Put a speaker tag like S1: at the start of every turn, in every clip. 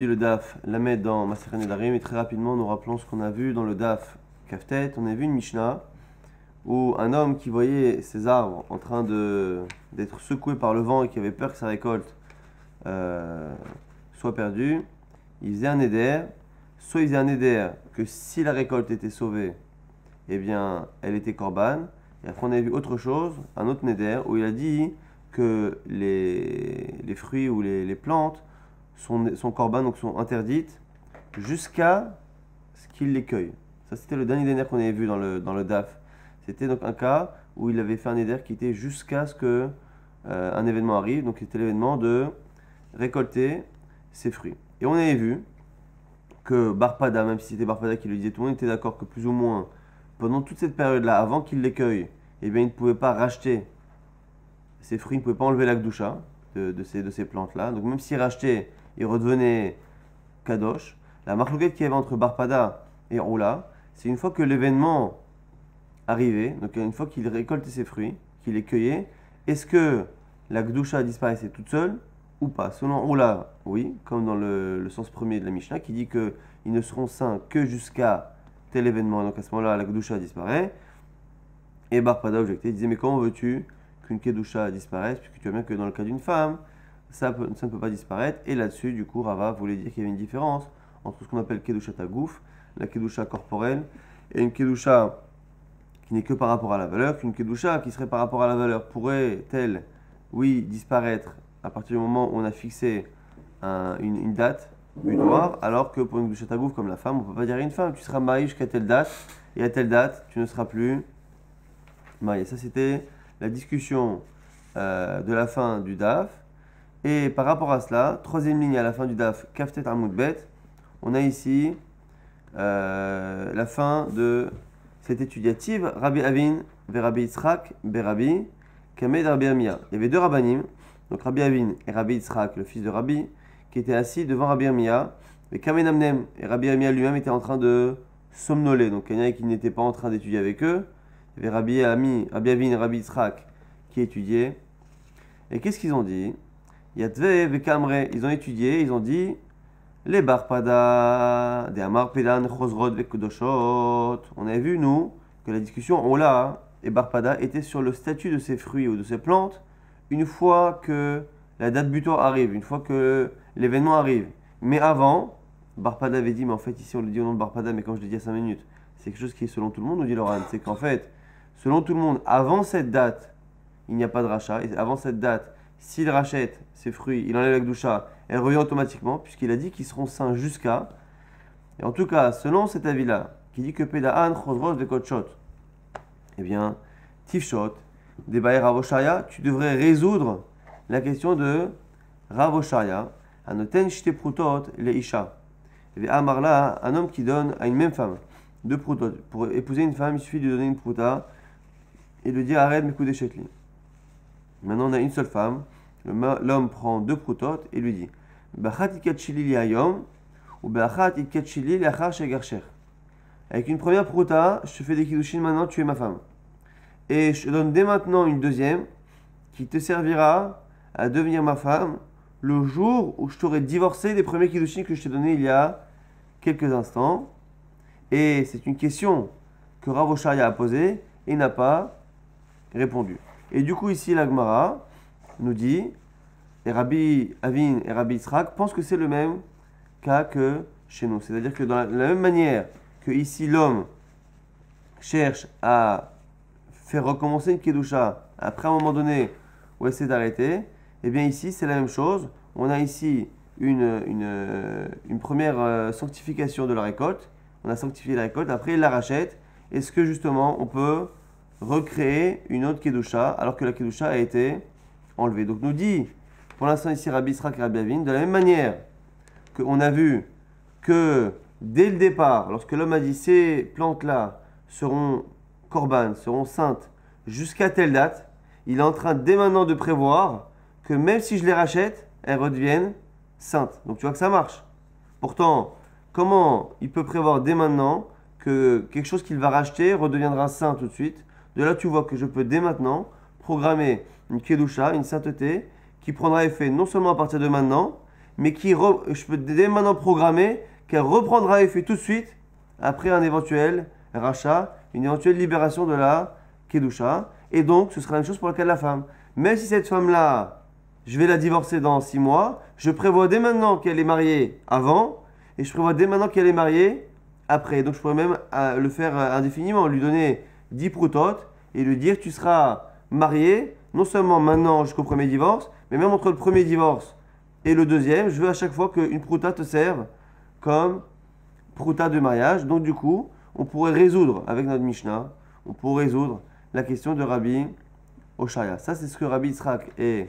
S1: Le DAF, la mettre dans Masechet Nedarim, et très rapidement nous rappelons ce qu'on a vu dans le DAF Kaftet. On a vu une Mishnah où un homme qui voyait ses arbres en train d'être secoués par le vent et qui avait peur que sa récolte soit perdue, il faisait un éder. Soit il faisait un éder que si la récolte était sauvée, eh bien elle était korban. Et après on a vu autre chose, un autre néder, où il a dit que les fruits ou les plantes sont korban, donc sont interdites, jusqu'à ce qu'il les cueille. Ça, c'était le dernier néder qu'on avait vu dans le DAF. C'était donc un cas où il avait fait un néder qui était jusqu'à ce que un événement arrive. Donc, c'était l'événement de récolter ses fruits. Et on avait vu que Barpada, même si c'était Barpada qui le disait, tout le monde était d'accord que plus ou moins, pendant toute cette période-là, avant qu'il les cueille, eh bien, il ne pouvait pas racheter ses fruits, il ne pouvait pas enlever la gdoucha de ces plantes-là. Donc, même s'il rachetait, il redevenait kadosh. La marloquette qu'il y avait entre Barpada et Roula, c'est une fois que l'événement arrivait, donc une fois qu'il récoltait ses fruits, qu'il les cueillait, est-ce que la gdoucha disparaissait toute seule ou pas? Selon Roula, oui, comme dans le sens premier de la Mishnah, qui dit qu'ils ne seront saints que jusqu'à tel événement, donc à ce moment-là, la gdoucha disparaît. Et Barpada objectait, il disait, mais comment veux-tu qu'une kedusha disparaisse, puisque tu vois bien que dans le cas d'une femme, ça ne peut pas disparaître. Et là-dessus, du coup, Rava voulait dire qu'il y avait une différence entre ce qu'on appelle kedusha tagouf, la kedusha corporelle, et une kedusha qui n'est que par rapport à la valeur, qu'une kedusha qui serait par rapport à la valeur pourrait-elle, oui, disparaître à partir du moment où on a fixé une date butoir, alors que pour une kedusha tagouf comme la femme, on ne peut pas dire à une femme, tu seras marié jusqu'à telle date, et à telle date, tu ne seras plus marié. Ça, c'était la discussion de la fin du DAF. Et par rapport à cela, troisième ligne à la fin du DAF, Kaftet Amoud Bet, on a ici la fin de cette étudiative, Rabbi Avin, Rabbi Yitzhak, Rabbi Kamed Rabbi Amia. Il y avait deux rabbanim, donc Rabbi Avin et Rabbi Yitzhak, le fils de Rabbi, qui étaient assis devant Rabbi Amia, et Kamed Amnem, et Rabbi Amia lui-même était en train de somnoler, donc il y en a qui n'étaient pas en train d'étudier avec eux. Il y avait Rabbi Avin et Rabbi Yitzhak qui étudiaient. Et qu'est-ce qu'ils ont dit? Yatve vekamre, ils ont étudié, ils ont dit les barpada, des amar pedan, chosrod vekodoshot. On avait vu, nous, que la discussion Ola et barpada était sur le statut de ces fruits ou de ces plantes une fois que la date butoir arrive, une fois que l'événement arrive. Mais avant, barpada avait dit, mais en fait, ici on le dit au nom de barpada, mais comme je l'ai dit à 5 minutes, c'est quelque chose qui est selon tout le monde, nous dit Loran, c'est qu'en fait, selon tout le monde, avant cette date, il n'y a pas de rachat, et avant cette date, s'il rachète ses fruits, il enlève la gdoucha, elle revient automatiquement, puisqu'il a dit qu'ils seront saints jusqu'à. Et en tout cas, selon cet avis-là, qui dit que Peda'an, Chosrosh, de Kotchot, eh bien, Tifshot, des Baer Ravoshaya, tu devrais résoudre la question de Ravoshaya, Anoten Shte Prutot, les Isha. Et Amarla, un homme qui donne à une même femme deux prutot. Pour épouser une femme, il suffit de lui donner une pruta et de dire arrête mes coups d'échec. Maintenant, on a une seule femme. L'homme prend deux prutot et lui dit Bachat ikatchili liayom ou Bachat ikatchili liachar shegarcher. Avec une première pruta, je te fais des kiddushin maintenant, tu es ma femme. Et je te donne dès maintenant une deuxième qui te servira à devenir ma femme le jour où je t'aurai divorcé des premiers kiddushin que je t'ai donnés il y a quelques instants. Et c'est une question que Rav Oshaya a posée et n'a pas répondu. Et du coup, ici, la Gemara nous dit, et Rabbi Avin et Rabbi Yitzhak pensent que c'est le même cas que chez nous. C'est-à-dire que de la même manière que ici, l'homme cherche à faire recommencer une kedusha après un moment donné où essaie d'arrêter, et bien ici, c'est la même chose. On a ici une première sanctification de la récolte. On a sanctifié la récolte, après il la rachète. Est-ce que justement on peut recréer une autre kedusha alors que la kedusha a été enlevée? Donc nous dit pour l'instant ici Rabbi Yitzhak et Rabbi Avin, de la même manière qu'on a vu que dès le départ, lorsque l'homme a dit ces plantes-là seront korban, seront saintes jusqu'à telle date, il est en train dès maintenant de prévoir que même si je les rachète, elles redeviennent saintes. Donc tu vois que ça marche. Pourtant, comment il peut prévoir dès maintenant que quelque chose qu'il va racheter redeviendra saint tout de suite? De là, tu vois que je peux dès maintenant programmer une kedusha, une sainteté, qui prendra effet non seulement à partir de maintenant, mais je peux dès maintenant programmer qu'elle reprendra effet tout de suite après un éventuel rachat, une éventuelle libération de la Kedusha. Et donc, ce sera la même chose pour le cas de la femme. Même si cette femme-là, je vais la divorcer dans 6 mois, je prévois dès maintenant qu'elle est mariée avant, et je prévois dès maintenant qu'elle est mariée après. Donc, je pourrais même le faire indéfiniment, lui donner 10 proutotes et lui dire tu seras marié, non seulement maintenant jusqu'au premier divorce, mais même entre le premier divorce et le deuxième, je veux à chaque fois qu'une prouta te serve comme prouta de mariage. Donc, du coup, on pourrait résoudre, avec notre Mishnah, on pourrait résoudre la question de Rabbi Oshaya. Ça, c'est ce que Rabbi Yitzhak et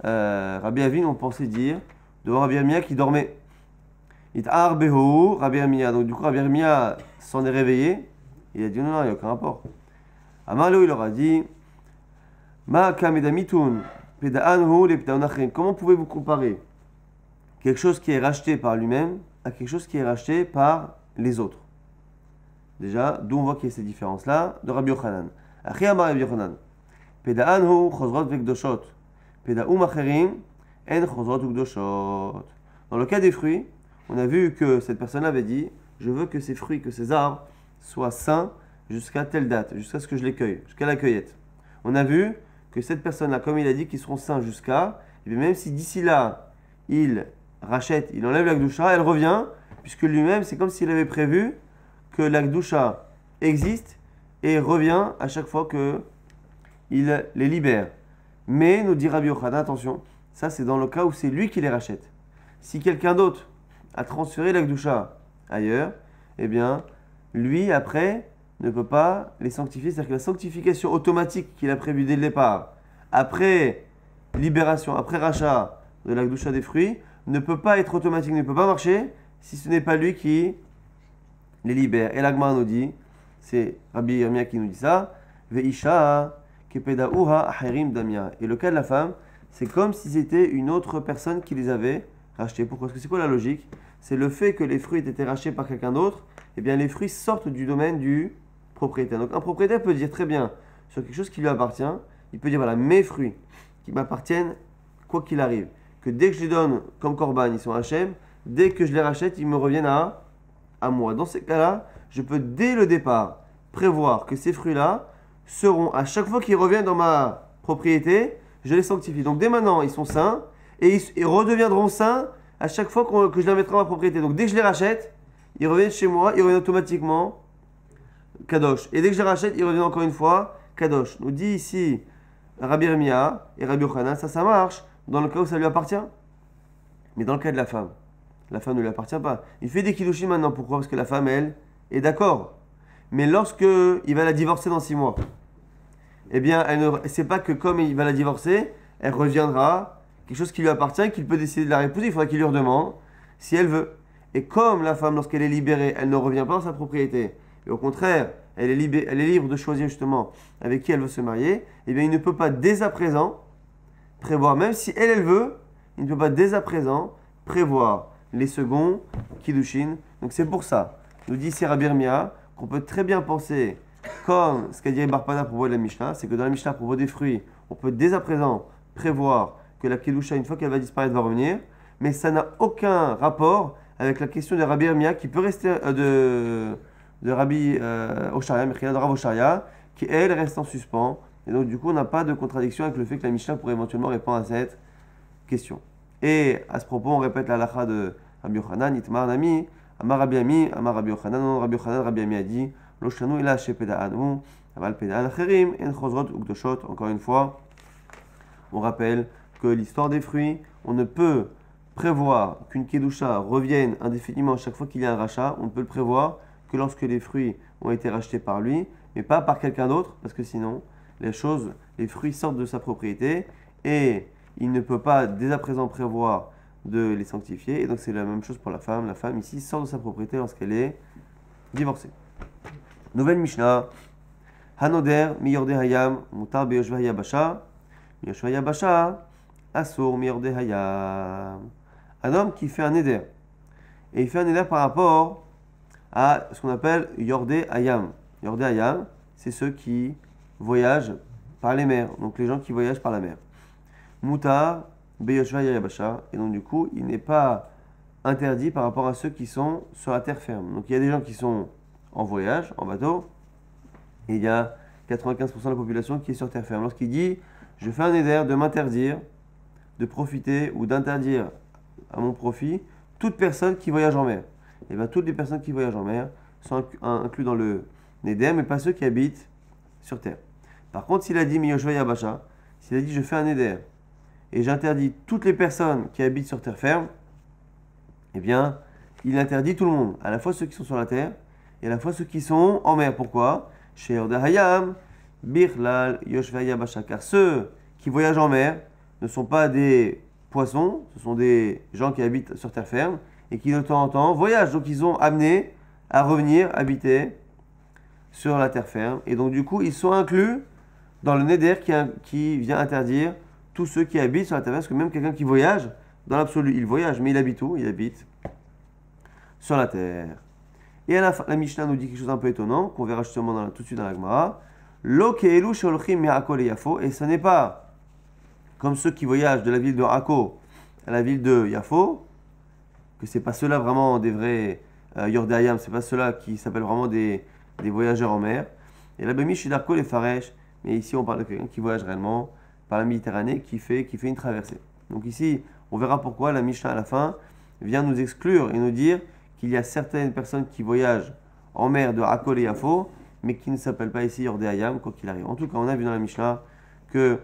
S1: Rabbi Avin ont pensé dire devant Rabbi Amia qui dormait. It'ar behu, Rabbi Amia. Donc, du coup, Rabbi Amia s'en est réveillé. Il a dit non, il n'y a aucun rapport. Amarlo, il leur a dit Ma kamedamitun, peda'anhu, le peda'onachrim. Comment pouvez-vous comparer quelque chose qui est racheté par lui-même à quelque chose qui est racheté par les autres? Déjà, d'où on voit qu'il y a ces différences-là, de Rabbi Yochanan. Achi amar Rabbi Yochanan. Peda'anhu chozrot vekdoshot. Peda'um acherim en chozrot vekdoshot. Dans le cas des fruits, on a vu que cette personne avait dit je veux que ces fruits, que ces arbres soient sains jusqu'à telle date, jusqu'à ce que je les cueille, jusqu'à la cueillette. On a vu que cette personne-là, comme il a dit qu'ils seront sains jusqu'à, et même si d'ici là, il rachète, il enlève la Gdusha, elle revient, puisque lui-même, c'est comme s'il avait prévu que la Gdusha existe et revient à chaque fois qu'il les libère. Mais, nous dit Rabbi Yochanan, attention, ça c'est dans le cas où c'est lui qui les rachète. Si quelqu'un d'autre a transféré la Gdusha ailleurs, eh bien, lui, après, ne peut pas les sanctifier. C'est-à-dire que la sanctification automatique qu'il a prévue dès le départ, après libération, après rachat de la Gdusha des fruits, ne peut pas être automatique, ne peut pas marcher si ce n'est pas lui qui les libère. Et l'Agmara nous dit, c'est Rabbi Yirmiyah qui nous dit ça, Veisha kepeda'uha acherim damia. Et le cas de la femme, c'est comme si c'était une autre personne qui les avait rachetés. Pourquoi? Parce que c'est quoi la logique? C'est le fait que les fruits aient été rachetés par quelqu'un d'autre, et bien les fruits sortent du domaine du propriétaire. Donc un propriétaire peut dire très bien sur quelque chose qui lui appartient, il peut dire voilà, mes fruits qui m'appartiennent, quoi qu'il arrive, que dès que je les donne comme korban, ils sont Hachem, dès que je les rachète, ils me reviennent à moi. Dans ces cas-là, je peux dès le départ prévoir que ces fruits-là seront, à chaque fois qu'ils reviennent dans ma propriété, je les sanctifie. Donc dès maintenant, ils sont saints et ils redeviendront saints à chaque fois que je les mettrai dans ma propriété. Donc dès que je les rachète, ils reviennent chez moi, ils reviennent automatiquement Kadosh. Et dès que je les rachète, ils reviennent encore une fois Kadosh. Nous dit ici Rabbi Yirmiyah et Rabbi Yochanan, ça marche dans le cas où ça lui appartient. Mais dans le cas de la femme ne lui appartient pas. Il fait des kiddushin maintenant. Pourquoi? Parce que la femme, elle, est d'accord. Mais lorsque il va la divorcer dans 6 mois, eh bien, c'est pas que comme il va la divorcer, elle reviendra quelque chose qui lui appartient, qu'il peut décider de la réépouser. Il faudra qu'il lui redemande si elle veut. Et comme la femme, lorsqu'elle est libérée, elle ne revient pas dans sa propriété, et au contraire, elle est libre de choisir justement avec qui elle veut se marier, eh bien, il ne peut pas dès à présent prévoir, même si elle veut, il ne peut pas dès à présent prévoir les seconds kiddushin. Donc c'est pour ça, nous dit ici Rabbi Yirmiyah, qu'on peut très bien penser, comme ce qu'a dit Bar Pana à propos de la Mishnah, c'est que dans la Mishnah, à propos des fruits, on peut dès à présent prévoir que la kiddusha, une fois qu'elle va disparaître, va revenir, mais ça n'a aucun rapport avec la question de Rabbi Yirmiyah qui peut rester de Rabbi Oshaya, Mechila de Rav Oshaya, qui elle reste en suspens. Et donc du coup on n'a pas de contradiction avec le fait que la Mishnah pourrait éventuellement répondre à cette question. Et à ce propos on répète la halakha de Rabbi Yochanan, Itmar Nami, Amar Rabbi Ami, Amar Rabbi Yochanan, non Rabbi Yochanan, Rabbi Ami a dit, Loshanu ila she peda'anu, aval peda'an acherim, en chozrot ukdoshot. Encore une fois, on rappelle que l'histoire des fruits, on ne peut prévoir qu'une kedusha revienne indéfiniment chaque fois qu'il y a un rachat. On peut le prévoir que lorsque les fruits ont été rachetés par lui, mais pas par quelqu'un d'autre, parce que sinon, les fruits sortent de sa propriété et il ne peut pas dès à présent prévoir de les sanctifier. Et donc c'est la même chose pour la femme. La femme ici sort de sa propriété lorsqu'elle est divorcée. Nouvelle Mishnah. Hanoder miyorde hayam mutar beyoshva yabasha yoshva yabasha asur miyorde hayam. Un homme qui fait un éder. Et il fait un éder par rapport à ce qu'on appelle Yordé Hayam. Yordé Hayam, c'est ceux qui voyagent par les mers, donc les gens qui voyagent par la mer. Moutar Beyoshva Yabasha. Et donc, du coup, il n'est pas interdit par rapport à ceux qui sont sur la terre ferme. Donc, il y a des gens qui sont en voyage, en bateau, et il y a 95% de la population qui est sur terre ferme. Lorsqu'il dit, je fais un éder de m'interdire de profiter ou d'interdire à mon profit toute personne qui voyage en mer. Et bien, toutes les personnes qui voyagent en mer sont inclus dans le Neder, mais pas ceux qui habitent sur terre. Par contre, s'il a dit Miyoshva Yabasha, s'il a dit je fais un Neder et j'interdis toutes les personnes qui habitent sur terre ferme, eh bien, il interdit tout le monde, à la fois ceux qui sont sur la terre et à la fois ceux qui sont en mer. Pourquoi? Chez Ordahayam, Birlal, Yoshva Yabasha, car ceux qui voyagent en mer ne sont pas des poissons, ce sont des gens qui habitent sur terre ferme et qui de temps en temps voyagent. Donc ils ont amené à revenir habiter sur la terre ferme. Et donc du coup, ils sont inclus dans le Neder qui vient interdire tous ceux qui habitent sur la terre ferme. Parce que même quelqu'un qui voyage, dans l'absolu, il voyage, mais il habite où? Il habite sur la terre. Et à la fin, la Mishnah nous dit quelque chose d'un peu étonnant, qu'on verra justement tout de suite dans la Gemara. Lo keelu sholchim me'ako Yafo. Et ce n'est pas comme ceux qui voyagent de la ville de Akko à la ville de Yafo, que c'est pas ceux-là vraiment des vrais Yordayam, c'est pas ceux-là qui s'appellent vraiment des voyageurs en mer. Et là, chez Darko les Faresh, mais ici on parle de quelqu'un qui voyage réellement par la Méditerranée, qui fait une traversée. Donc ici, on verra pourquoi la Mishnah à la fin vient nous exclure et nous dire qu'il y a certaines personnes qui voyagent en mer de Akko et Yafo, mais qui ne s'appellent pas ici Yordayam, quoi qu'il arrive. En tout cas, on a vu dans la Mishnah que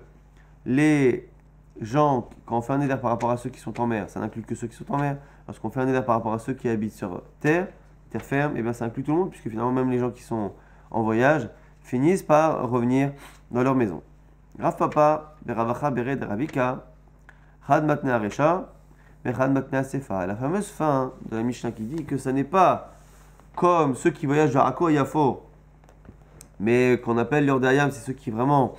S1: les gens, quand on fait un éder par rapport à ceux qui sont en mer, ça n'inclut que ceux qui sont en mer. Lorsqu'on fait un éder par rapport à ceux qui habitent sur terre ferme, et bien ça inclut tout le monde, puisque finalement même les gens qui sont en voyage finissent par revenir dans leur maison. Rav Papa, Beravacha, Bered, Ravika, Had Matnea Recha, Had Matnea Sefa. La fameuse fin de la Mishnah qui dit que ça n'est pas comme ceux qui voyagent vers Akko et Yafo, mais qu'on appelle l'Yordayam, c'est ceux qui vraiment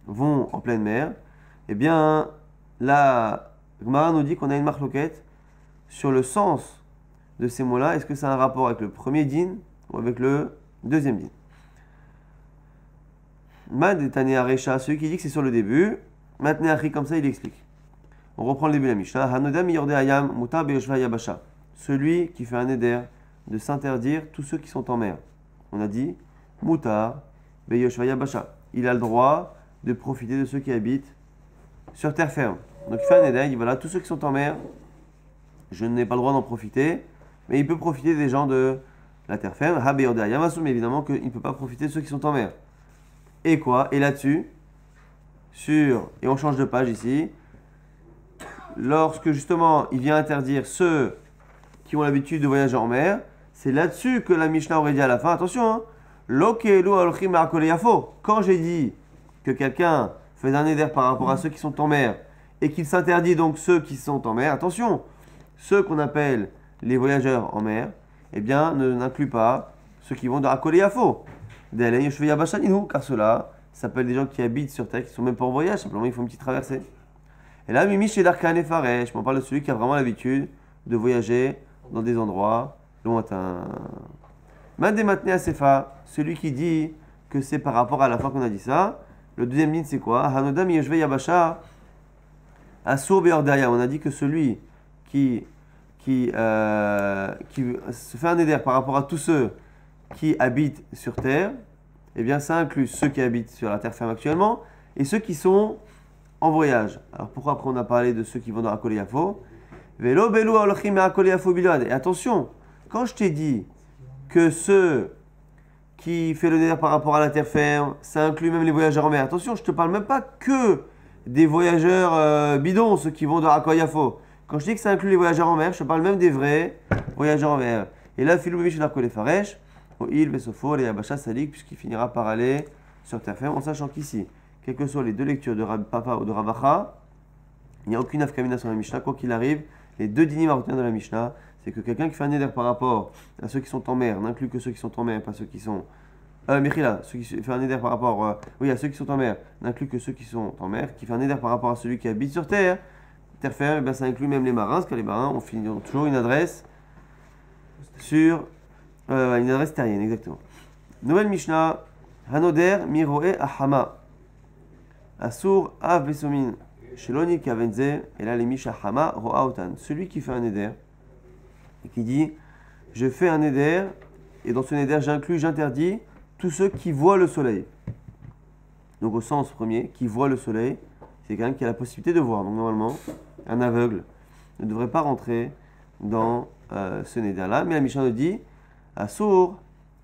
S1: vont en pleine mer. Eh bien, la Gemara nous dit qu'on a une marloquette sur le sens de ces mots-là. Est-ce que ça a un rapport avec le premier din ou avec le deuxième din? Mad et Tane Arecha, celui qui dit que c'est sur le début. Maintenant, Achri, comme ça, il explique. On reprend le début de la Mishnah. Hanodam yorde ayam mutar beyoshva yabasha. Celui qui fait un éder de s'interdire tous ceux qui sont en mer. On a dit mutar beyoshva yabasha. Il a le droit de profiter de ceux qui habitent sur terre ferme. Donc il fait un éder, il dit voilà, tous ceux qui sont en mer, je n'ai pas le droit d'en profiter, mais il peut profiter des gens de la terre ferme. Ha beyorde ayam, mais évidemment qu'il ne peut pas profiter de ceux qui sont en mer. Et quoi? Et là-dessus, et on change de page ici, lorsque justement il vient interdire ceux qui ont l'habitude de voyager en mer, c'est là-dessus que la Mishnah aurait dit à la fin, attention, hein, quand j'ai dit que quelqu'un fait un éder par rapport à ceux qui sont en mer, et qu'il s'interdit donc ceux qui sont en mer, attention, ceux qu'on appelle les voyageurs en mer, eh bien, n'inclut pas ceux qui vont de Akko et Yafo. Car ceux-là s'appellent des gens qui habitent sur terre, qui ne sont même pas en voyage, simplement ils font une petite traversée. Et là, Mimi chez Darkan et Faresh, je m'en parle de celui qui a vraiment l'habitude de voyager dans des endroits lointains. Mandé Matnea Sefa, celui qui dit que c'est par rapport à la fois qu'on a dit ça. Le deuxième ligne, c'est quoi? Hanodam Yeshve Yabasha Asur Beordaya. On a dit que celui qui se fait un éder par rapport à tous ceux qui habitent sur terre, eh bien ça inclut ceux qui habitent sur la terre ferme actuellement et ceux qui sont en voyage. Alors pourquoi après on a parlé de ceux qui vont dans Akko et Yafo? Velo belu olchim Akko et Yafo bilad. Et attention, quand je t'ai dit que ceux qui font le néder par rapport à la terre ferme, ça inclut même les voyageurs en mer. Attention, je te parle même pas que des voyageurs bidons, ceux qui vont dans Akko et Yafo. Quand je dis que ça inclut les voyageurs en mer, je te parle même des vrais voyageurs en mer. Et là, Filou Bibi chez Darko les Faresh, il Vesofo, les Yabasha Salik, puisqu'il finira par aller sur terre ferme, en sachant qu'ici, quelles que soient les deux lectures de Rabbi Papa ou de Ravacha, il n'y a aucune afkamina sur la Mishnah. Quoi qu'il arrive, les deux dinim à retenir de la Mishnah, c'est que quelqu'un qui fait un éder par rapport à ceux qui sont en mer, n'inclut que ceux qui sont en mer, pas ceux qui sont. Mechila, ceux qui fait un éder par rapport à ceux qui sont en mer, n'inclut que ceux qui sont en mer, qui fait un éder par rapport à celui qui habite sur terre ferme, et bien ça inclut même les marins, parce que les marins ont toujours une adresse sur une adresse terrienne, exactement. Nouvelle Mishnah, Hanoder Miroe Ahama. Asur Av Besomin. Sheloni Kavenze, et là, les Mishahama, Roaotan. Celui qui fait un éder, et qui dit, je fais un éder, et dans ce éder, j'interdis tous ceux qui voient le soleil. Donc au sens premier, qui voit le soleil, c'est quelqu'un qui a la possibilité de voir. Donc normalement, un aveugle ne devrait pas rentrer dans ce néder-là. Mais la Mishnah nous dit, Assour,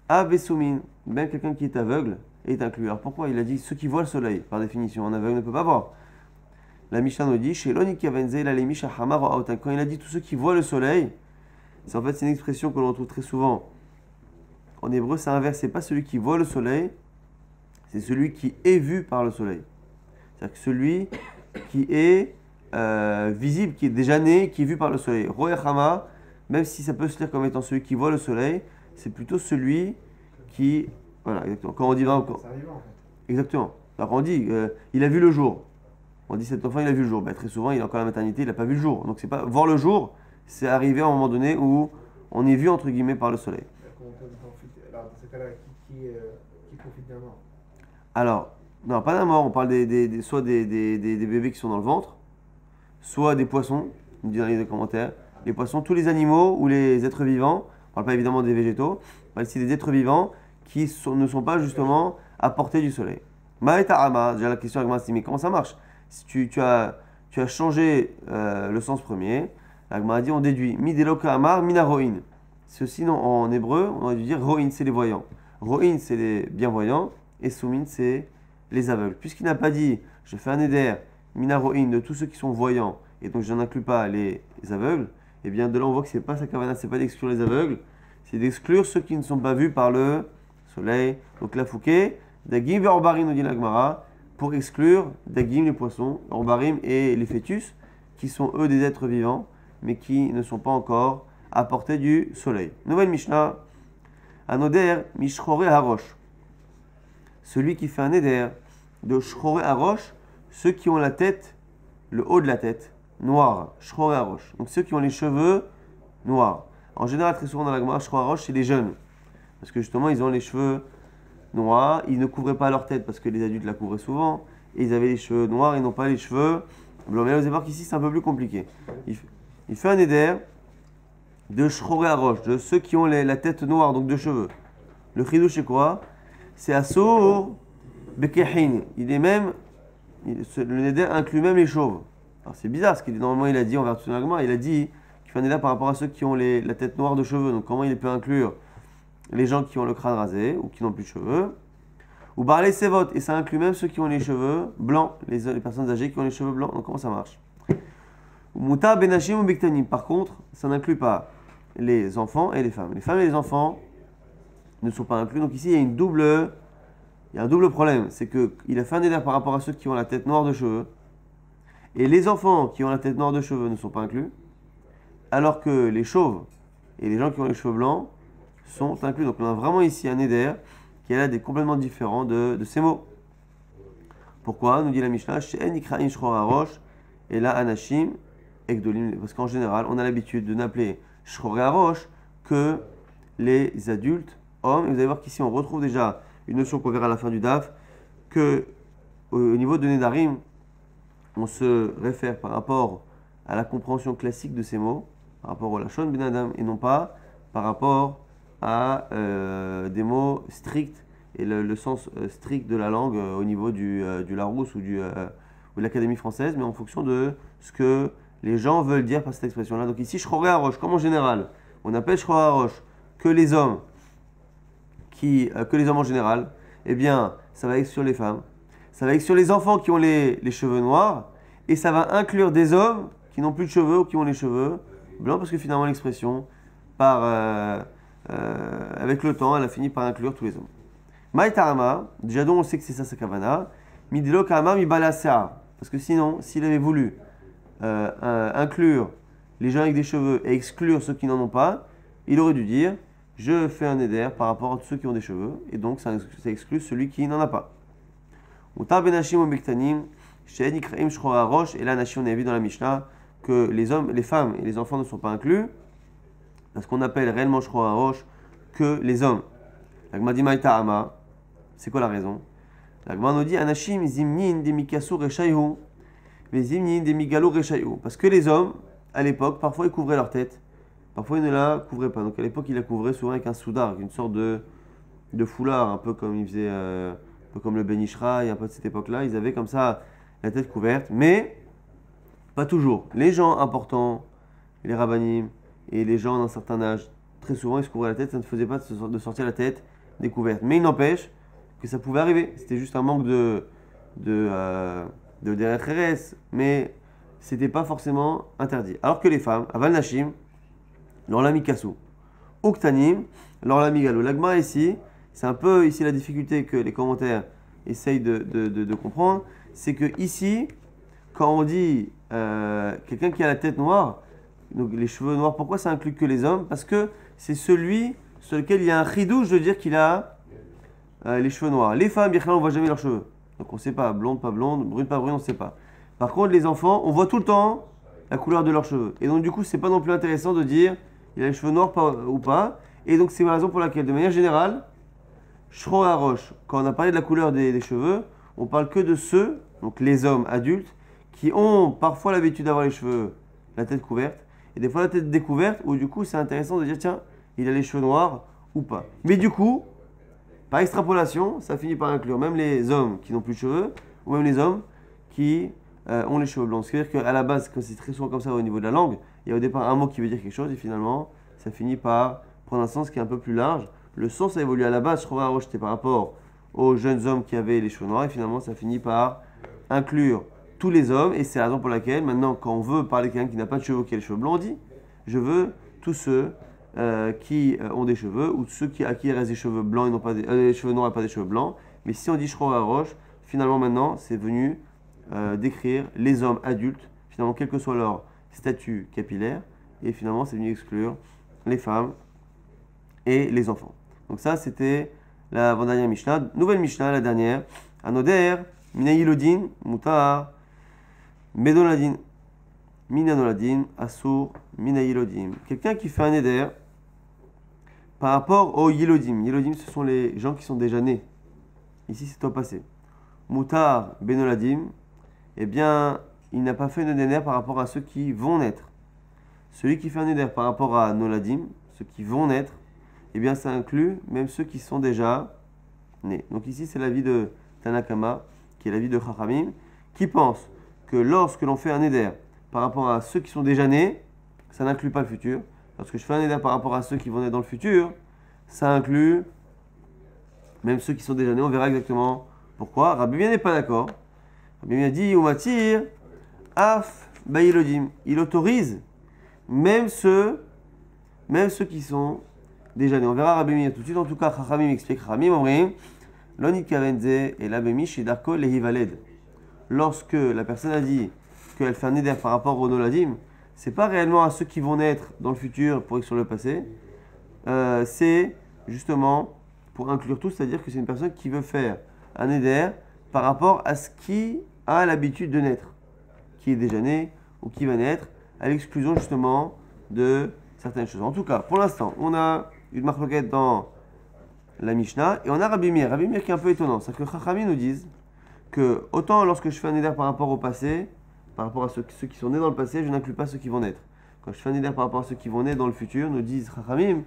S1: Avesoumin, même quelqu'un qui est aveugle est inclus. Alors pourquoi il a dit ceux qui voient le soleil? Par définition, un aveugle ne peut pas voir. La Mishnah nous dit, chez Loni Kavenze, la Lemisha Hamar Aotan. Quand il a dit tous ceux qui voient le soleil, c'est en fait c'est une expression que l'on retrouve très souvent. En hébreu, c'est inverse, c'est pas celui qui voit le soleil, c'est celui qui est vu par le soleil. C'est-à-dire que celui qui est visible, qui est déjà né, qui est vu par le soleil. Roechama, même si ça peut se lire comme étant celui qui voit le soleil, c'est plutôt celui qui... Voilà, exactement. Quand on dit... C'est arrivant, en fait. Exactement. Alors on dit, il a vu le jour. On dit cet enfant, il a vu le jour. Ben, très souvent, il est encore à la maternité, il n'a pas vu le jour. Donc c'est pas voir le jour, c'est arriver à un moment donné où on est vu, entre guillemets, par le soleil.
S2: Alors, dans ce cas-là, qui profite d'un mort?
S1: Alors, non, pas d'un mort, on parle soit des bébés qui sont dans le ventre, soit des poissons, on dit dans les commentaires, les poissons, tous les animaux ou les êtres vivants, on parle pas évidemment des végétaux, on parle ici des êtres vivants qui ne sont pas justement à portée du soleil. Ma'eta'ama, déjà la question avec moi, c'est mais comment ça marche? Si tu as changé le sens premier, l'Agma a dit on déduit, mideloka amar minaroin. Ceci en hébreu, on aurait dû dire roin, c'est les voyants. Roin, c'est les bienvoyants, et soumin, c'est les aveugles. Puisqu'il n'a pas dit je fais un éder, minaroin, de tous ceux qui sont voyants, et donc je n'inclus pas les aveugles, et bien de là on voit que c'est pas sa kavana, c'est pas d'exclure les aveugles, c'est d'exclure ceux qui ne sont pas vus par le soleil. Donc la fouquet, dagim ve orbarim, nous dit l'Agmara, pour exclure dagim, les poissons, orbarim et les fœtus, qui sont eux des êtres vivants, mais qui ne sont pas encore à portée du soleil. Nouvelle Mishnah, Anoder Mishchore Harosh. Celui qui fait un éder de Shchore Harosh, ceux qui ont la tête, le haut de la tête, noir, Shchore Harosh. Donc ceux qui ont les cheveux noirs. En général, très souvent dans la Gemara, Shchore Harosh, c'est les jeunes. Parce que justement, ils ont les cheveux noirs, ils ne couvraient pas leur tête parce que les adultes la couvraient souvent, et ils avaient les cheveux noirs, ils n'ont pas les cheveux blancs. Mais là, vous allez voir qu'ici, c'est un peu plus compliqué. Il fait un éder de Shchore Harosh, de ceux qui ont la tête noire, donc de cheveux. Le chidouche, c'est quoi? C'est Assour Bekehin. Il est même, le néder inclut même les chauves. Alors c'est bizarre, parce qu'il normalement il a dit en vertu de l'Agma, il a dit qu'il fait un néder par rapport à ceux qui ont la tête noire de cheveux. Donc comment il peut inclure les gens qui ont le crâne rasé ou qui n'ont plus de cheveux? Ou Barley Sevot, et ça inclut même ceux qui ont les cheveux blancs, les personnes âgées qui ont les cheveux blancs. Donc comment ça marche? Mouta Benachim ou Bektanim. Par contre, ça n'inclut pas les enfants et les femmes. Les femmes et les enfants ne sont pas inclus. Donc ici, il y a un double problème. C'est qu'il a fait un éder par rapport à ceux qui ont la tête noire de cheveux. Et les enfants qui ont la tête noire de cheveux ne sont pas inclus. Alors que les chauves et les gens qui ont les cheveux blancs sont inclus. Donc on a vraiment ici un éder qui a là des complètement différents de ces mots. Pourquoi? Nous dit la Mishnah, She'en ikra'in shchor harosh, et là anashim ekdolim. Parce qu'en général, on a l'habitude de n'appeler shchor harosh que les adultes hommes. Et vous allez voir qu'ici, on retrouve déjà une notion qu'on verra à la fin du DAF, que au niveau de Nedarim, on se réfère par rapport à la compréhension classique de ces mots, par rapport au Lachon Ben Adam, et non pas par rapport à des mots stricts, et le sens strict de la langue au niveau du Larousse ou de l'Académie française, mais en fonction de ce que les gens veulent dire par cette expression-là. Donc ici, Shchoré Harosh, comme en général, on appelle Shchoré Harosh que les hommes en général, eh bien, ça va exclure les femmes, ça va exclure les enfants qui ont les cheveux noirs, et ça va inclure des hommes qui n'ont plus de cheveux ou qui ont les cheveux blancs, parce que finalement l'expression, avec le temps, elle a fini par inclure tous les hommes. Maïtarama, déjà donc on sait que c'est ça sa kavana, midelo kama mi balasea, parce que sinon, s'il avait voulu inclure les gens avec des cheveux et exclure ceux qui n'en ont pas, il aurait dû dire je fais un éder par rapport à tous ceux qui ont des cheveux, et donc ça exclut celui qui n'en a pas. Utar benashim ou bektanim, she'en ikra'im shchor harosh, et là, Nashi, on a vu dans la Mishnah que les hommes, les femmes et les enfants ne sont pas inclus, parce qu'on appelle réellement shchor harosh que les hommes. L'Agma dit Maïta Ama, c'est quoi la raison? L'Agma nous dit Anashim zimnin demikasur et shayhu. Les hymnes des migalo rechaïou. Parce que les hommes, à l'époque, parfois ils couvraient leur tête, parfois ils ne la couvraient pas. Donc à l'époque, ils la couvraient souvent avec un soudar, avec une sorte de foulard, un peu comme ils faisaient, un peu comme le Ben Ishra, et un peu de cette époque-là. Ils avaient comme ça la tête couverte, mais pas toujours. Les gens importants, les rabbanim et les gens d'un certain âge, très souvent ils se couvraient la tête, ça ne faisait pas de sortir la tête découverte. Mais il n'empêche que ça pouvait arriver. C'était juste un manque de derech eretz, mais c'était pas forcément interdit. Alors que les femmes, aval nashim, l'orlami kassou, uktanim, l'orlami galou. L'agma ici, c'est un peu ici la difficulté que les commentaires essayent de comprendre, c'est que ici, quand on dit quelqu'un qui a la tête noire, donc les cheveux noirs, pourquoi ça inclut que les hommes? Parce que c'est celui sur lequel il y a un chidouche de dire qu'il a les cheveux noirs. Les femmes, on ne voit jamais leurs cheveux. Donc on ne sait pas, blonde, pas blonde, brune, pas brune, on ne sait pas. Par contre, les enfants, on voit tout le temps la couleur de leurs cheveux. Et donc du coup, c'est pas non plus intéressant de dire il a les cheveux noirs ou pas. Et donc c'est la raison pour laquelle, de manière générale, Shro Harosh, quand on a parlé de la couleur des cheveux, on parle que de ceux, donc les hommes adultes, qui ont parfois l'habitude d'avoir les cheveux, la tête couverte, et des fois la tête découverte, où du coup c'est intéressant de dire tiens, il a les cheveux noirs ou pas. Mais du coup, par extrapolation, ça finit par inclure même les hommes qui n'ont plus de cheveux, ou même les hommes qui ont les cheveux blancs. C'est-à-dire qu'à la base, quand c'est très souvent comme ça au niveau de la langue, il y a au départ un mot qui veut dire quelque chose, et finalement, ça finit par prendre un sens qui est un peu plus large. Le sens a évolué à la base, je crois, c'était par rapport aux jeunes hommes qui avaient les cheveux noirs, et finalement, ça finit par inclure tous les hommes, et c'est la raison pour laquelle, maintenant, quand on veut parler de quelqu'un qui n'a pas de cheveux, qui a les cheveux blancs, on dit je veux tous ceux qui ont des cheveux, ou ceux à qui il reste des cheveux blancs et non pas des cheveux noirs et pas des cheveux blancs. Mais si on dit Shro Harosh, finalement maintenant c'est venu décrire les hommes adultes, finalement quel que soit leur statut capillaire, et finalement c'est venu exclure les femmes et les enfants. Donc ça c'était la avant-dernière Mishnah. Nouvelle Mishnah, la dernière. Anoder, Minayilodin, Mutar, Medoladin. Minanoladin, Asur, Minayilodim. Quelqu'un qui fait un éder par rapport aux Yilodim. Yilodim, ce sont les gens qui sont déjà nés. Ici, c'est au passé. Moutar, Benoladim, eh bien, il n'a pas fait un éder par rapport à ceux qui vont naître. Celui qui fait un éder par rapport à Noladim, ceux qui vont naître, eh bien, ça inclut même ceux qui sont déjà nés. Donc ici, c'est l'avis de Tanakama, qui est l'avis de Chachamim, qui pense que lorsque l'on fait un éder par rapport à ceux qui sont déjà nés, ça n'inclut pas le futur. Lorsque je fais un éder par rapport à ceux qui vont naître dans le futur, ça inclut même ceux qui sont déjà nés. On verra exactement pourquoi. Rabbi Meir n'est pas d'accord. Rabbi Meir dit Umatir, Af, Bayilodim. Il autorise même ceux qui sont déjà nés. On verra Rabbi Meir tout de suite. En tout cas, Chachamim explique Chachamim, Omrim, Loni Kavenze et l'Abemi Shidarko Lehivaled. Lorsque la personne a dit qu'elle fait un éder par rapport au Noladim, c'est pas réellement à ceux qui vont naître dans le futur pour X sur le passé, c'est justement pour inclure tout, c'est-à-dire que c'est une personne qui veut faire un éder par rapport à ce qui a l'habitude de naître, qui est déjà né ou qui va naître, à l'exclusion justement de certaines choses. En tout cas, pour l'instant, on a une marloquette dans la Mishnah et on a Rabbi Meir. Rabbi Meir qui est un peu étonnant, c'est que Chachamim nous disent que autant lorsque je fais un éder par rapport au passé, par rapport à ceux qui sont nés dans le passé, je n'inclus pas ceux qui vont naître. Quand je fais un éder par rapport à ceux qui vont naître dans le futur, nous disent Chachamim,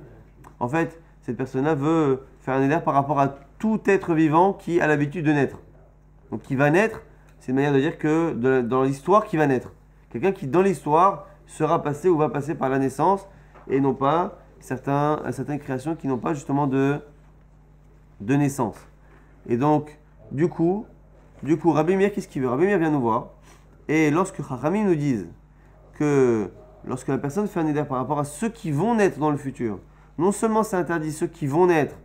S1: en fait, cette personne-là veut faire un éder par rapport à tout être vivant qui a l'habitude de naître. Donc qui va naître, c'est une manière de dire que dans l'histoire qui va naître. Quelqu'un qui dans l'histoire sera passé ou va passer par la naissance et non pas certaines créations qui n'ont pas justement de naissance. Et donc, du coup, Rabbi Meir, qu'est-ce qu'il veut? Rabbi Meir vient nous voir. Et lorsque Chachamim nous disent que lorsque la personne fait un éder par rapport à ceux qui vont naître dans le futur, non seulement c'est interdit ceux qui vont naître,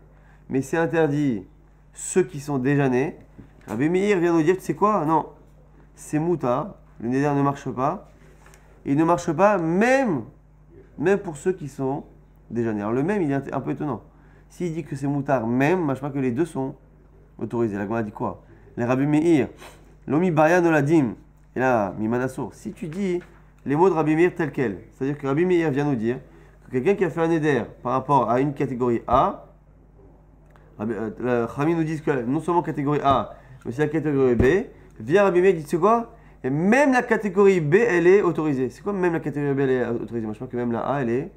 S1: mais c'est interdit ceux qui sont déjà nés, Rabbi Meir vient nous dire, tu sais quoi? Non, c'est mouta, le néder ne marche pas. Il ne marche pas même pour ceux qui sont déjà nés. Alors le même, il est un peu étonnant. S'il dit que c'est moutard même, marche pas que les deux sont autorisés. La Gemara dit quoi? Les Rabbi Meir, l'omi bayan oladim. Et là, Mimanasour, si tu dis les mots de Rabbi Meir tels quels, c'est-à-dire que Rabbi Meir vient nous dire que quelqu'un qui a fait un éder par rapport à une catégorie A, Chachamim nous disent que non seulement catégorie A, mais aussi la catégorie B, vient Rabbi Meir et dit, tu sais quoi? Et même la catégorie B, elle est autorisée. C'est quoi même la catégorie B, elle est autorisée? Moi, je pense que même la A, elle est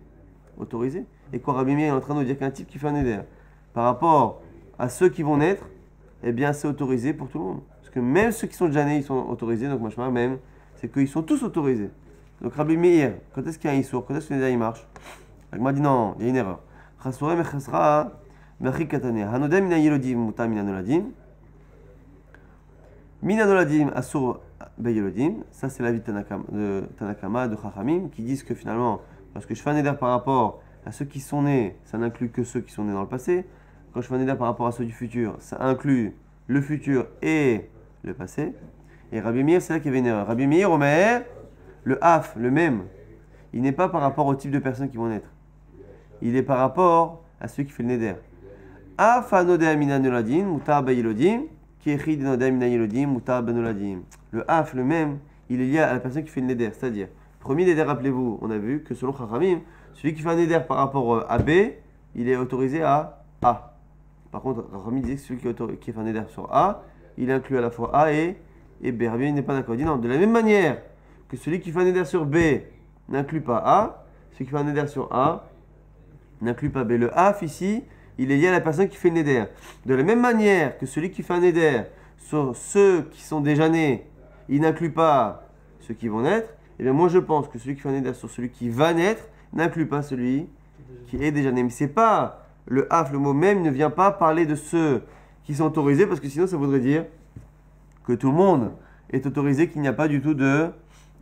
S1: autorisée. Et quoi, Rabbi Meir est en train de nous dire qu'un type qui fait un éder, par rapport à ceux qui vont naître, eh bien, c'est autorisé pour tout le monde. Parce que même ceux qui sont déjà nés, ils sont autorisés. Donc, moi, je pense même, c'est qu'ils sont tous autorisés. Donc, Rabbi Meir, quand est-ce qu'il y a un issour? Quand est-ce que l'éder, il marche? Il m'a dit non, il y a une erreur. Chassorem et chasra, mechi katane. Hanodem mina yelodim, muta mina noladim. Mina noladim, asur beyelodim. Ça, c'est l'avis de Tanakama, de Chachamim, qui disent que finalement, lorsque je fais un éder par rapport à ceux qui sont nés, ça n'inclut que ceux qui sont nés dans le passé. Quand je fais un éder par rapport à ceux du futur, ça inclut le futur et le passé. Et Rabbi Meir, c'est là qu'il y avait une erreur. Rabbi Meir, Omer, le haf, le même, il n'est pas par rapport au type de personnes qui vont naître. Il est par rapport à celui qui fait le neder. Af anodeh mina noladim, mutar beyelodim, ki echid anodeh mina yelodim, mutar benoladim. Le haf, le même, il est lié à la personne qui fait le neder. C'est-à-dire, premier neder, rappelez-vous, on a vu que selon Chachamim, celui qui fait un neder par rapport à B, il est autorisé à A. Par contre, Chachamim dit que celui qui fait un neder sur A, il inclut à la fois A et B. Rabbi n'est pas d'accord. Il dit non, de la même manière que celui qui fait un neder sur B n'inclut pas A, celui qui fait un neder sur A n'inclut pas B. Le haf ici, il est lié à la personne qui fait le neder. De la même manière que celui qui fait un neder sur ceux qui sont déjà nés, il n'inclut pas ceux qui vont naître. Et bien moi je pense que celui qui fait un neder sur celui qui va naître n'inclut pas celui qui est déjà né. Mais c'est pas le haf, le mot même ne vient pas parler de ceux qui sont autorisés, parce que sinon ça voudrait dire que tout le monde est autorisé, qu'il n'y a pas du tout de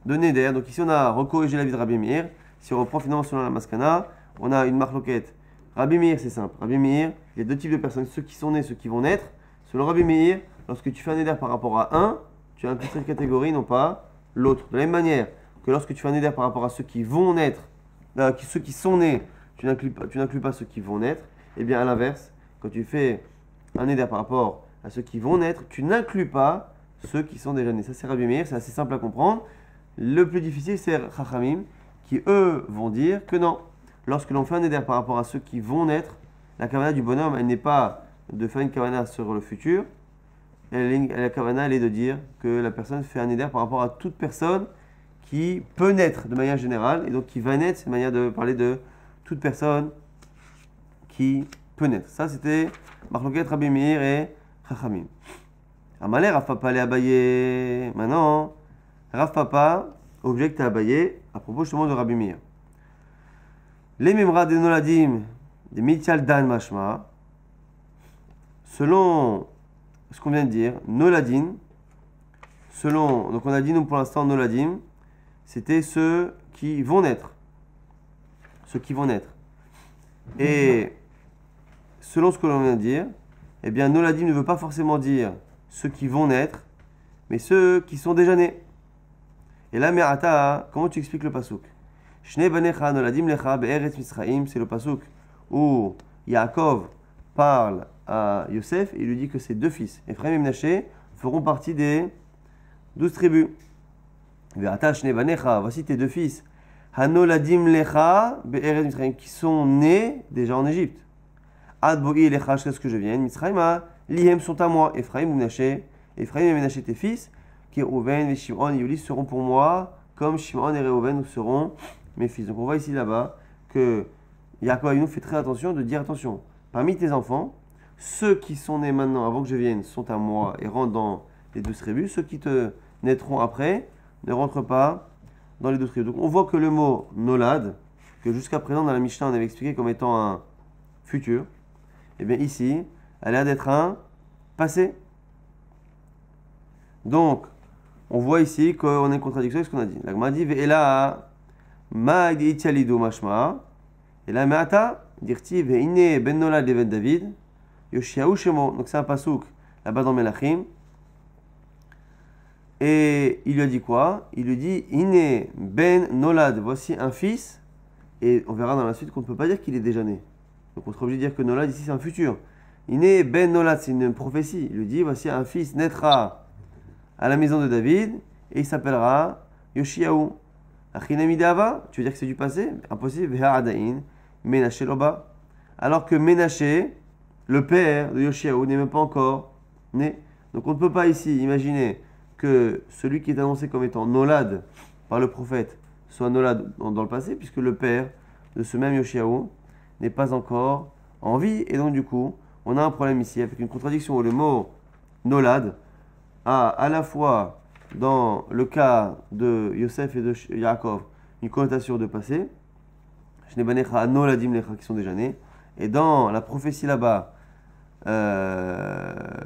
S1: neder. Donc ici on a recorrigé l'avis de Rabbi Meir. Si on reprend finalement selon la maskana, on a une marloquette. Rabbi Meir, c'est simple. Rabbi Meir, il y a deux types de personnes, ceux qui sont nés, ceux qui vont naître. Selon Rabbi Meir, lorsque tu fais un éder par rapport à un, tu inclus cette catégorie, non pas l'autre. De la même manière que lorsque tu fais un éder par rapport à ceux qui vont naître, ceux qui sont nés, tu n'inclus pas ceux qui vont naître. Et bien à l'inverse, quand tu fais un éder par rapport à ceux qui vont naître, tu n'inclus pas ceux qui sont déjà nés. Ça c'est Rabbi Meir, c'est assez simple à comprendre. Le plus difficile c'est Chachamim, qui eux vont dire que non. Lorsque l'on fait un éder par rapport à ceux qui vont naître, la kavana du bonhomme, elle n'est pas de faire une kavana sur le futur. La kavana, elle est de dire que la personne fait un éder par rapport à toute personne qui peut naître de manière générale. Et donc qui va naître, c'est une manière de parler de toute personne qui peut naître. Ça, c'était Marloquet, Rabbi Meir et Chachamim. Amalé, Rav Papa, les Abaye. Maintenant, Rav Papa objecte à Abaye à propos justement de Rabbi Meir. Les Memra de Noladim, des Mithial Dan Mashma, selon ce qu'on vient de dire, Noladim, donc on a dit nous pour l'instant Noladim, c'était ceux qui vont naître. Ceux qui vont naître. Et selon ce que l'on vient de dire, eh bien Noladim ne veut pas forcément dire ceux qui vont naître, mais ceux qui sont déjà nés. Et là, Merata, comment tu expliques le pasouk? Shnei banecha noladim lecha be'eretz Misraim, c'est le pasouk où Yaakov parle à Yosef et il lui dit que ses deux fils, Ephraim et Menaché, feront partie des 12 tribus. Ve'ata shnei banecha, voici tes deux fils, hanoladim lecha be'eretz Misraim, qui sont nés déjà en Égypte. Ad bo'i lecha, jusqu'à ce que je vienne, Misraïma, lihem sont à moi, Ephraim et Menaché, tes fils, qui Reuven et Shimon et Yuli seront pour moi comme Shimon et Reuven seront mes fils. Donc on voit ici là-bas que Yaakov nous fait très attention de dire attention, parmi tes enfants, ceux qui sont nés maintenant avant que je vienne sont à moi et rentrent dans les 12 tribus, ceux qui te naîtront après ne rentrent pas dans les 12 tribus. Donc on voit que le mot nolad, que jusqu'à présent dans la Mishnah on avait expliqué comme étant un futur, et bien ici, elle a l'air d'être un passé. Donc, on voit ici qu'on a une contradiction avec ce qu'on a dit. La Gemara dit Ve'ela ma itialido mashma. Et là, Me'ata dirti Ve'ine ben nolad ben David Yoshiaou shemo. Donc c'est un pasouk là-bas dans Melachim. Et il lui a dit quoi? Il lui dit Ine ben nolad, voici un fils. Et on verra dans la suite qu'on ne peut pas dire qu'il est déjà né. Donc on sera obligé de dire que nolad ici c'est un futur. Ine ben nolad, c'est une prophétie. Il lui dit voici un fils naîtra à la maison de David, et il s'appellera Yoshiaou. Achinamidava, tu veux dire que c'est du passé? Impossible. Ve'adain, Menaché Loba. Alors que Menaché, le père de Yoshiaou, n'est même pas encore né. Donc on ne peut pas ici imaginer que celui qui est annoncé comme étant Nolad par le prophète soit Nolad dans le passé, puisque le père de ce même Yoshiaou n'est pas encore en vie. Et donc, du coup, on a un problème ici avec une contradiction où le mot Nolad a à la fois, dans le cas de Yosef et de Yaakov, une connotation de passé, Shnebanecha Noladim Lecha, qui sont déjà nés, et dans la prophétie là-bas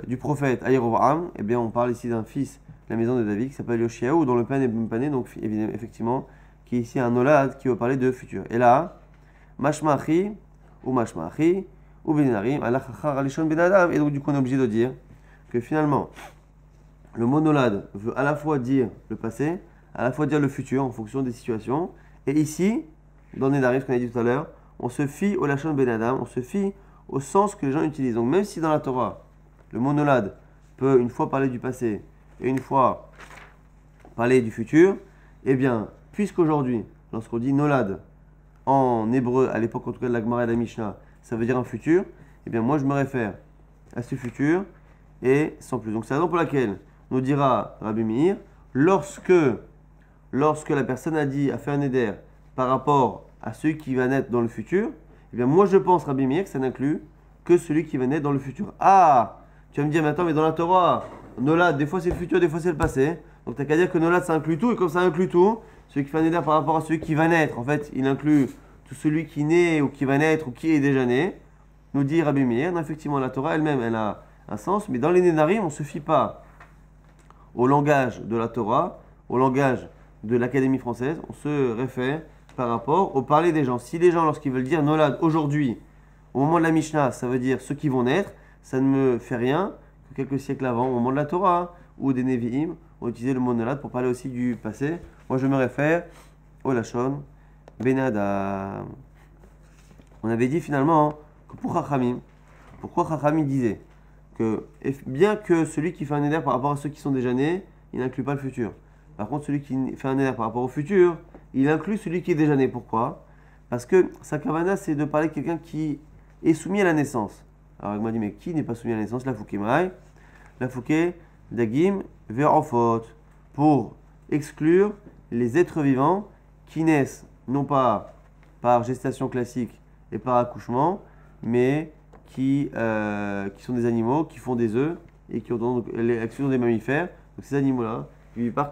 S1: du prophète Ayerovam, eh bien, on parle ici d'un fils de la maison de David qui s'appelle Yoshiaou, dont le père n'est même pas né, donc évidemment, effectivement, qui est ici un Nolad qui va parler de futur. Et là, Mashmachi ou Mashmachi ou Benarim, Alachachar Alishon Benadam, et donc du coup on est obligé de dire que finalement, le mot Nolad veut à la fois dire le passé, à la fois dire le futur en fonction des situations. Et ici, dans Nedarim, ce qu'on a dit tout à l'heure, on se fie au Lachon Ben Adam, on se fie au sens que les gens utilisent. Donc même si dans la Torah, le mot Nolad peut une fois parler du passé et une fois parler du futur, eh bien, puisqu'aujourd'hui, lorsqu'on dit Nolad en hébreu, à l'époque en tout cas de la Gemara et de la Mishnah, ça veut dire un futur, eh bien moi je me réfère à ce futur et sans plus. Donc c'est la raison pour laquelle nous dira Rabbi Meir, lorsque la personne a fait un éder par rapport à celui qui va naître dans le futur, eh bien moi je pense, Rabbi Meir, que ça n'inclut que celui qui va naître dans le futur. Ah, tu vas me dire, mais attends, mais dans la Torah, Nolad, des fois c'est le futur, des fois c'est le passé. Donc t'as qu'à dire que Nolad ça inclut tout, et comme ça inclut tout, celui qui fait un éder par rapport à celui qui va naître, en fait, il inclut tout celui qui naît ou qui va naître ou qui est déjà né. Nous dit Rabbi Meir, non, effectivement la Torah elle-même, elle a un sens, mais dans les Nedarim, on ne se fie pas au langage de la Torah, au langage de l'Académie française, on se réfère par rapport au parler des gens. Si les gens, lorsqu'ils veulent dire Nolad aujourd'hui, au moment de la Mishnah, ça veut dire ceux qui vont naître, ça ne me fait rien que quelques siècles avant, au moment de la Torah, ou des Nevi'im, ont utilisé le mot Nolad pour parler aussi du passé. Moi, je me réfère au Lachon Ben Adam. On avait dit finalement que pour Chachamim, pourquoi Chachamim disait que bien que celui qui fait un éder par rapport à ceux qui sont déjà nés, il n'inclut pas le futur. Par contre, celui qui fait un éder par rapport au futur, il inclut celui qui est déjà né. Pourquoi? Parce que sa kavana, c'est de parler de quelqu'un qui est soumis à la naissance. Alors, il m'a dit, mais qui n'est pas soumis à la naissance? La Fouké Maï, la Fouké Dagim Verofot, pour exclure les êtres vivants qui naissent non pas par gestation classique et par accouchement, mais qui sont des animaux, qui font des œufs et qui ont tendance, qui sont des mammifères. Donc ces animaux-là,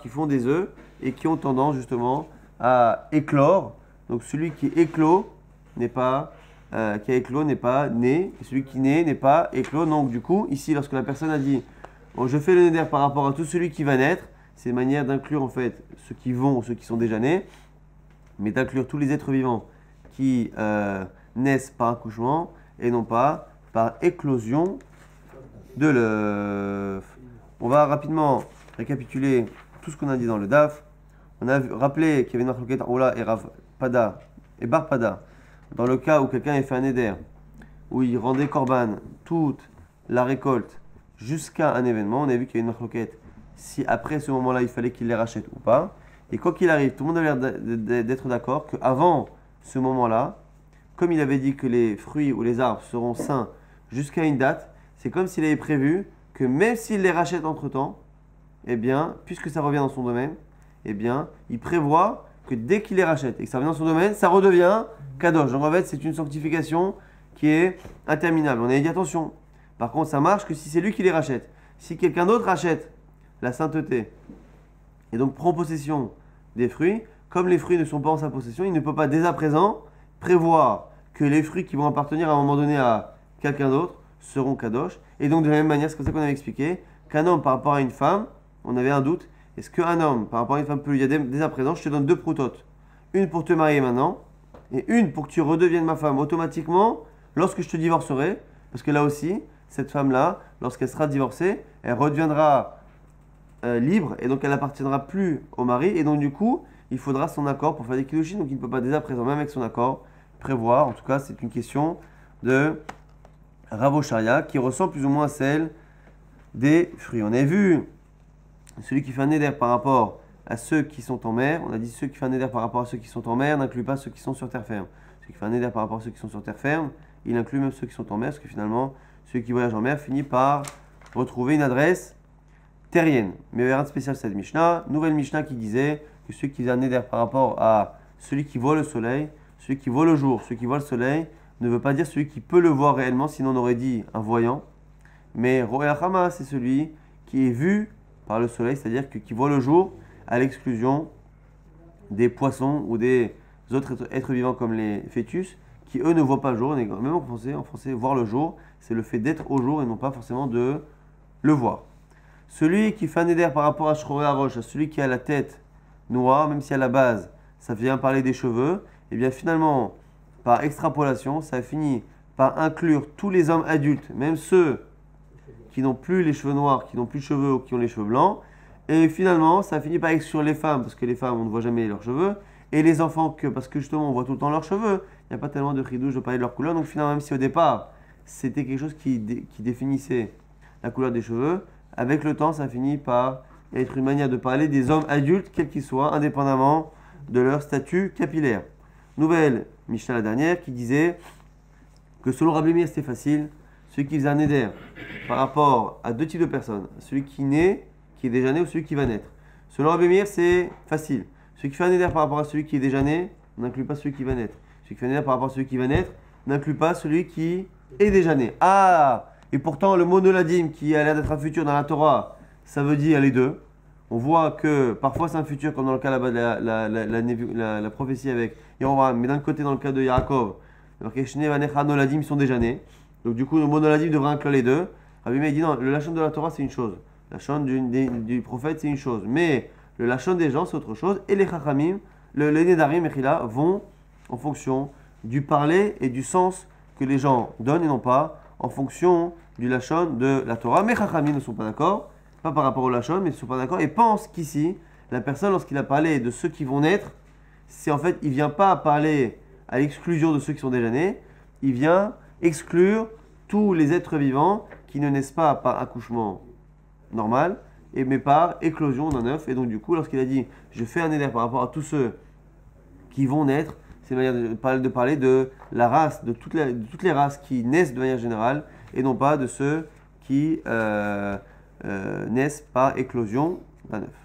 S1: qui font des œufs et qui ont tendance justement à éclore. Donc celui qui éclot n'est pas, qui a éclos n'est pas né, et celui qui naît n'est pas éclos. Donc du coup, ici, lorsque la personne a dit, bon, je fais le néder par rapport à tout celui qui va naître, c'est une manière d'inclure en fait ceux qui vont ou ceux qui sont déjà nés, mais d'inclure tous les êtres vivants qui naissent par accouchement et non pas par éclosion de l'œuf. On va rapidement récapituler tout ce qu'on a dit dans le DAF. On a rappelé qu'il y avait une machloket Ola et Rav Pada et Bar Pada dans le cas où quelqu'un a fait un éder, où il rendait korban toute la récolte jusqu'à un événement. On a vu qu'il y avait une machloket si après ce moment-là il fallait qu'il les rachète ou pas. Et quoi qu'il arrive, tout le monde a l'air d'être d'accord qu'avant ce moment-là, comme il avait dit que les fruits ou les arbres seront sains jusqu'à une date, c'est comme s'il avait prévu que même s'il les rachète entre-temps, eh bien, puisque ça revient dans son domaine, eh bien, il prévoit que dès qu'il les rachète et que ça revient dans son domaine, ça redevient kadosh. Donc en fait, c'est une sanctification qui est interminable. On a dit attention. Par contre, ça marche que si c'est lui qui les rachète. Si quelqu'un d'autre rachète la sainteté et donc prend possession des fruits, comme les fruits ne sont pas en sa possession, il ne peut pas dès à présent prévoir que les fruits qui vont appartenir à un moment donné à quelqu'un d'autre seront kadosh. Et donc de la même manière, c'est comme ça qu'on avait expliqué, qu'un homme par rapport à une femme, on avait un doute, est-ce qu'un homme par rapport à une femme peut lui dire dès à présent, je te donne 2 proutotes, une pour te marier maintenant, et une pour que tu redeviennes ma femme automatiquement lorsque je te divorcerai, parce que là aussi, cette femme-là, lorsqu'elle sera divorcée, elle redeviendra libre, et donc elle n'appartiendra plus au mari, et donc du coup, il faudra son accord pour faire des kiddushin, donc il ne peut pas dès à présent, même avec son accord, prévoir. En tout cas, c'est une question de Rav Osharia qui ressemble plus ou moins à celle des fruits. On a vu celui qui fait un éder par rapport à ceux qui sont en mer. On a dit ceux qui font un éder par rapport à ceux qui sont en mer n'inclut pas ceux qui sont sur terre ferme. Celui qui fait un éder par rapport à ceux qui sont sur terre ferme, il inclut même ceux qui sont en mer, parce que finalement, celui qui voyage en mer finit par retrouver une adresse terrienne. Mais il y avait rien de spécial cette Mishnah. Nouvelle Mishnah qui disait que celui qui faisait un neder par rapport à celui qui voit le soleil, celui qui voit le jour, celui qui voit le soleil, ne veut pas dire celui qui peut le voir réellement, sinon on aurait dit un voyant. Mais Roé Achama, c'est celui qui est vu par le soleil, c'est-à-dire qui voit le jour à l'exclusion des poissons ou des autres êtres vivants comme les fœtus, qui eux ne voient pas le jour. Même en français, voir le jour, c'est le fait d'être au jour et non pas forcément de le voir. Celui qui fait un éder par rapport à Shchoré Arosh, à celui qui a la tête noire, même si à la base ça vient parler des cheveux, et bien finalement, par extrapolation, ça finit par inclure tous les hommes adultes, même ceux qui n'ont plus les cheveux noirs, qui n'ont plus de cheveux ou qui ont les cheveux blancs. Et finalement, ça finit par exclure les femmes, parce que les femmes, on ne voit jamais leurs cheveux, et les enfants, parce que justement, on voit tout le temps leurs cheveux. Il n'y a pas tellement de chidouche de parler de leur couleur. Donc finalement, même si au départ, c'était quelque chose qui définissait la couleur des cheveux, avec le temps, ça finit par être une manière de parler des hommes adultes, quels qu'ils soient, indépendamment de leur statut capillaire. Nouvelle Mishnah, la dernière, qui disait que selon Rabbi Meir, c'était facile. Celui qui faisait un éder par rapport à deux types de personnes, celui qui naît, qui est déjà né, ou celui qui va naître. Selon Rabbi Meir, c'est facile. Celui qui fait un éder par rapport à celui qui est déjà né n'inclut pas celui qui va naître. Celui qui fait un éder par rapport à celui qui va naître n'inclut pas celui qui est déjà né. Ah! Et pourtant, le mot noladim, qui a l'air d'être un futur dans la Torah, ça veut dire les deux. On voit que parfois c'est un futur, comme dans le cas là-bas de la prophétie avec Yerovam, mais d'un côté, dans le cas de Yaakov, alors que Shne Vanecha Noladim, ils sont déjà nés. Donc du coup, le mot noladim devrait inclure les deux. Rabbi Meir dit non, le lachon de la Torah, c'est une chose. Le lachon du prophète, c'est une chose. Mais le lachon des gens, c'est autre chose. Et les chachamim, les nedarim, Mechila, vont en fonction du parler et du sens que les gens donnent et non pas en fonction du lachon de la Torah. Mais chachamim ne sont pas d'accord, pas par rapport au lachon, mais ils ne sont pas d'accord et pensent qu'ici, la personne, lorsqu'il a parlé de ceux qui vont naître, c'est en fait, il ne vient pas parler à l'exclusion de ceux qui sont déjà nés, il vient exclure tous les êtres vivants qui ne naissent pas par accouchement normal, mais par éclosion d'un œuf. Et donc du coup, lorsqu'il a dit « je fais un éder par rapport à tous ceux qui vont naître », c'est une manière de parler de la race, de toutes les races qui naissent de manière générale, et non pas de ceux qui naissent par éclosion d'un œuf.